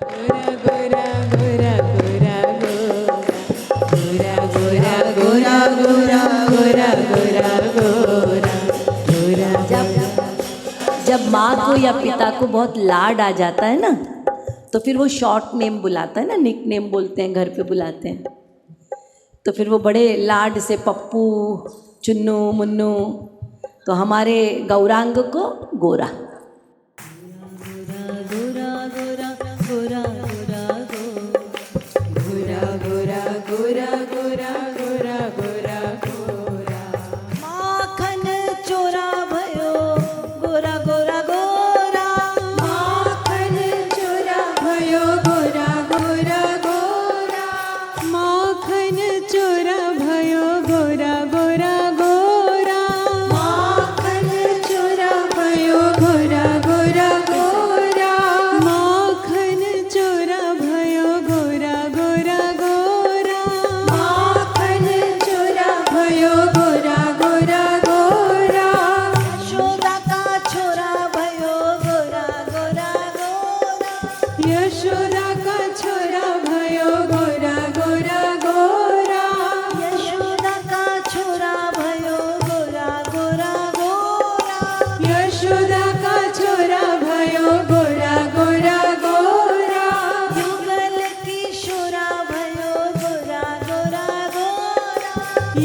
गोरा गोरा गोरा गोरा गोरा गोरा गोरा गोरा गोरा गोरा गोरा। जब माँ को या पिता को बहुत लाड आ जाता है ना, तो फिर वो शॉर्ट नेम बुलाता है ना, निक नेम बोलते हैं, घर पे बुलाते हैं। तो फिर वो बड़े लाड से पप्पू, चुन्नू, मुन्नू, तो हमारे गौरांग को गोरा। गोरा गोरा गोरा गोरा गोरा गोरा गोरा गोरा गोरा गोरा गोरा। माखन चोरा भयो गोरा गोरा गोरा। माखन चोरा भयो गोरा गोरा गोरा। माखन चोरा भयो गोरा गोरा गोरा। माखन चोरा भयो गोरा गोरा गोरा। माखन चोरा भयो गोरा गोरा गोरा। माखन चोरा भयो गोरा गोरा गोरा। यशोदा का छोरा भयो गोरा गोरा गोरा। यशोदा का छोरा भयो गोरा गोरा गोरा। यशोदा का छोरा भयो गोरा गोरा गोरा। यशोदा का छोरा भयो गोरा गोरा गोरा। युगल किशोरा भयो गोरा गोरा गोरा।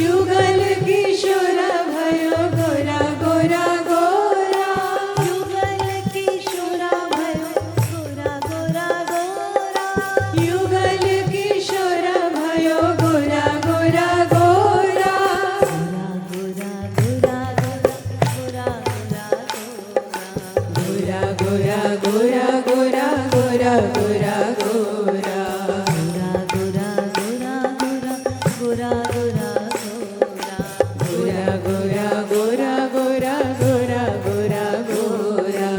युगल किशोरा भयो गोरा गोरा गोरा। युगल किशोरा भयो गोरा गोरा गोरा। युगल किशोरा भयो गोरा गोरा गोरा। गोरा गोरा गोरा गोरा गोरा गोरा गोरा गोरा गोरा गोरा गोरा गोरा। गोरा गोरा गोरा गोरा गोरा गोरा गोरा गोरा गोरा गोरा गोरा गोरा।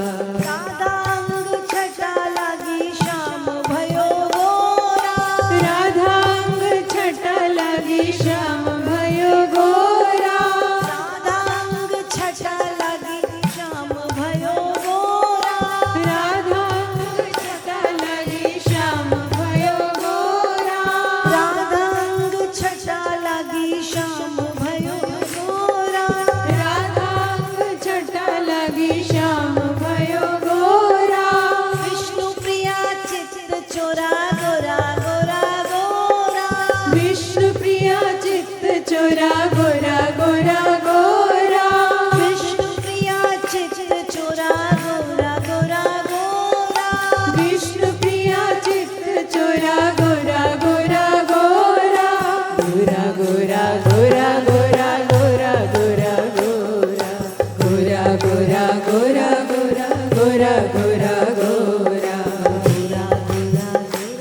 राधा अंग छटा लागी श्याम भयो गोरा। राधा अंग छटा लागी श्याम भयो गोरा। राधा अंग छटा लागी श्याम भयो गोरा। राधा अंग छटा लागी श्याम भयो गोरा। राधा अंग छटा लागी श्याम भयो गोरा। राधा अंग छटा लागी श्याम भयो गोरा। विष्णु प्रिया चित्त चोरा गोरा गोरा गोरा। विष्णु प्रिया चित्त चोरा गोरा गोरा गोरा। विष्णु प्रिया चित्त चोरा गोरा गोरा गोरा। विष्णु प्रिया चित्त चोरा गोरा गोरा गोरा। गोरा गोरा गोरा गोरा गोरा गोरा गोरा। गोरा गोरा गोरा गोरा गोरा गोरा गोरा। गोरा गोरा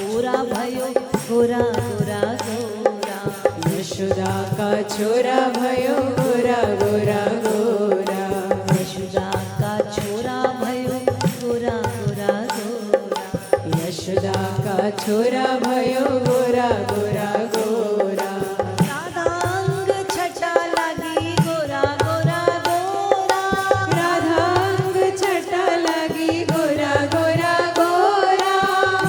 छोरा भयो गोरा गोरा गोरा। यशोदा का छोरा भयो गोरा गोरा गोरा। यशोदा का छोरा भयो गोरा गोरा गोरा। यशोदा का छोरा भयो गोरा गोरा गोरा। राधांग छटा लगी गोरा गोरा गोरा। राधांग छटा लगी गोरा गोरा गोरा।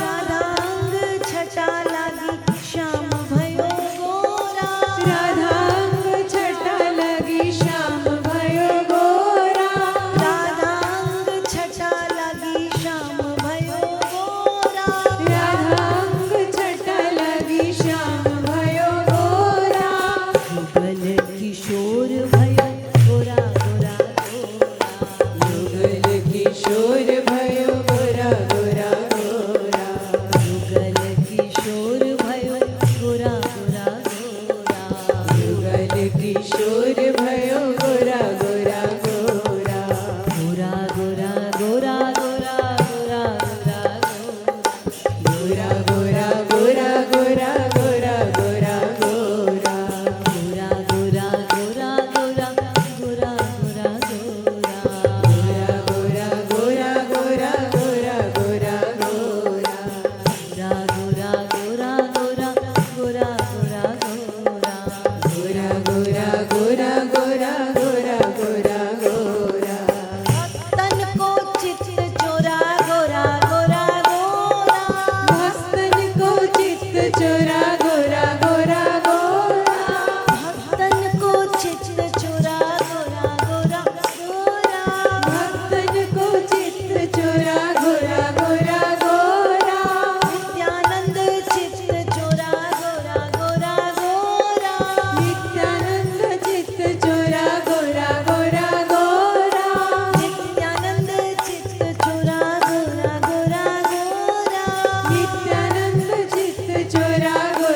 राधांग छटा लगी श्याम भयो गोरा। राधांग छटा लगी श्याम भयो गोरा। राधांग छटा लगी श्याम भयो गोरा। राधांग छटा लगी श्याम भयो गोरा। युगल किशोर भयो गोरा गोरा गोरा। युगल किशोर भयो गोरा गोरा गोरा। युगल किशोर भयो गोरा गोरा गोरा। युगल किशोर भयो गोरा गोरा गोरा। गोरा गोरा गोरा गोरा गोरा गोरा गोरा। गोरा गोरा गोरा गोरा गोरा गोरा। गोरा गोरा गोरा गोरा गोरा गोरा गोरा। गोरा गोरा गोरा गोरा गोरा गोरा। गोरा गोरा गोरा गोरा गोरा गोरा गोरा। गोरा गोरा गोरा गोरा गोरा गोरा गोरा। तन को चित्त चोरा गोरा गोरा गोरा। भक्तन को चित्त चोरा गोरा गोरा गोरा। भक्तन को चित्त चोरा गोरा गोरा गोरा। भक्तन को चित्त चोरा गोरा गोरा गोरा। नित्यानंद चित्त चोरा गोरा गोरा गोरा। नित्यानंद चित्त चोरा गोरा गोरा गोरा। नित्यानंद चित्त चोरा गोरा गोरा गोरा। नित्यानंद चित्त चोरा गोरा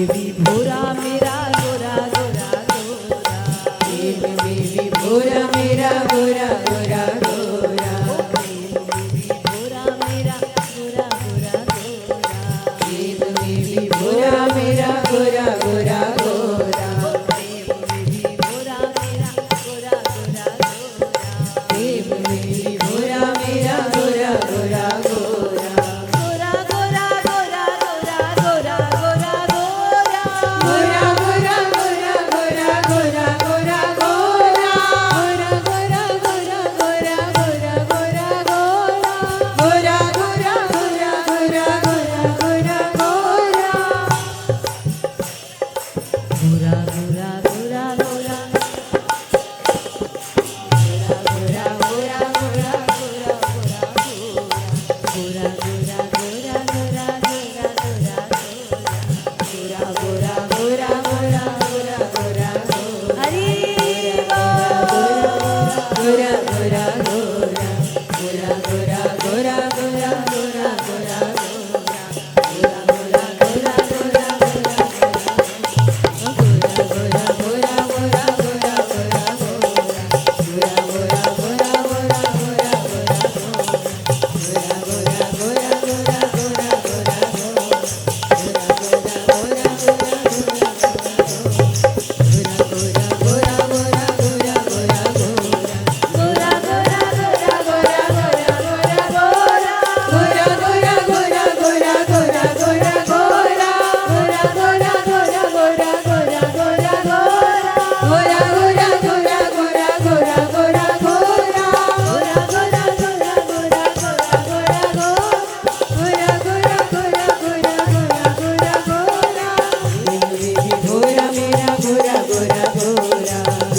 में भी भोरा मेरा गोरा गोरा गोरा, प्रेम में भी भोरा मेरा गोरा गोरा गोरा, प्रेम में भी भोरा मेरा गोरा गोरा गोरा, प्रेम में भी भोरा मेरा गोरा गोरा गोरा, प्रेम में भी भोरा मेरा गोरा गोरा गोरा, प्रेम में भी भोरा मेरा गोरा गोरा गोरा, गोरा गोरा गोरा गोरा गोरा गोरा गोरा, गोरा गोरा गोरा गोरा गोरा गोरा गोरा, गोरा गोरा गोरा गोरा गोरा गोरा, गोरा गोरा गोरा गोरा गोरा गोरा, गोरा गोरा गोरा गोरा, गोरा गोरा गोरा गोरा गोरा गोरा, गोरा गोरा गोरा गोरा गोरा गोरा, गोरा गोरा गोरा गोरा गोरा गोरा, हरि गोरा गोरा गोरा गोरा गोरा गोरा गोरा गोरा गोरा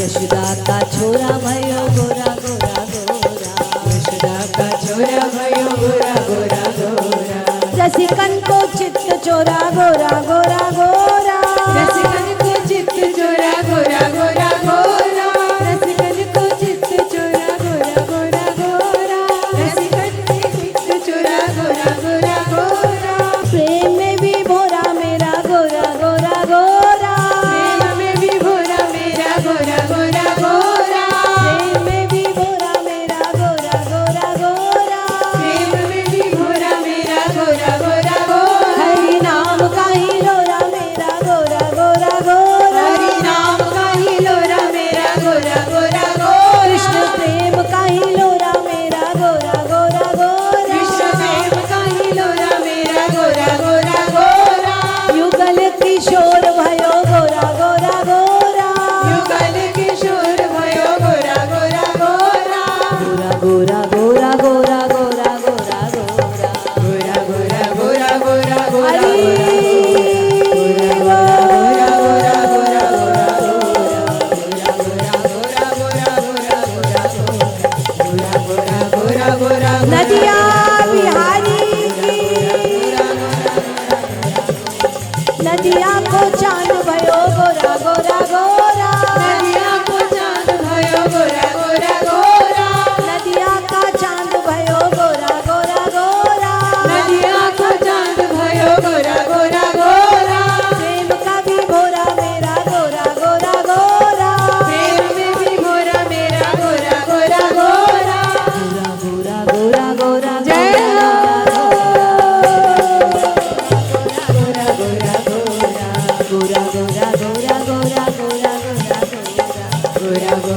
यशोदा का छोरा भयो गोरा गोरा गोरा, यशोदा का छोरा भयो गोरा गोरा गोरा, रसिकन को चित्त चोरा गोरा गोरा गोरा, रसिकन को चित्त चोरा गोरा गोरा गोरा, रसिकन को चित्त चोरा गोरा गोरा गोरा, रसिकन को चित्त चोरा गोरा गोरा गोरा, प्रेम में भी भोरा मेरा गोरा गोरा गोरा, प्रेम में भी भोरा मेरा गोरा गोरा गोरा, प्रेम में भी भोरा मेरा गोरा गोरा गोरा, प्रेम में भी भोरा मेरा गोरा गोरा गोरा, हरि नाम का ही लोरा मेरा गोरा गोरा गोरा, हरि नाम का ही लोरा मेरा गोरा गोरा गोरा, कृष्ण प्रेम का ही लोरा मेरा गोरा गोरा गोरा, कृष्ण प्रेम का ही लोरा मेरा गोरा गोरा गोरा, युगल किशोर भयो गोरा गोरा गोरा, युगल किशोर भयो गोरा गोरा गोरा, गोरा गोरा गोरा गोरा गोरा गोरा गोरा, गोरा गोरा गोरा गोरा गोरा हरि नदिया बिहारी की नदिया को चांद भयो गोरा गोरा गोरा, नदिया को चांद भयो गोरा गोरा गोरा, नदिया का चांद भयो गोरा गोरा गोरा, नदिया को चांद भयो गोरा गोरा गोरा, प्रेम का भी भोरा मेरा गोरा गोरा गोरा, प्रेम में भी गोरा मेरा गोरा गोरा गोरा, गोरा गोरा गोरा जय गोरा गोरा गोरा गोरा, गोरा गोरा गोरा गोरा गोरा गोरा गोरा, गोरा गोरा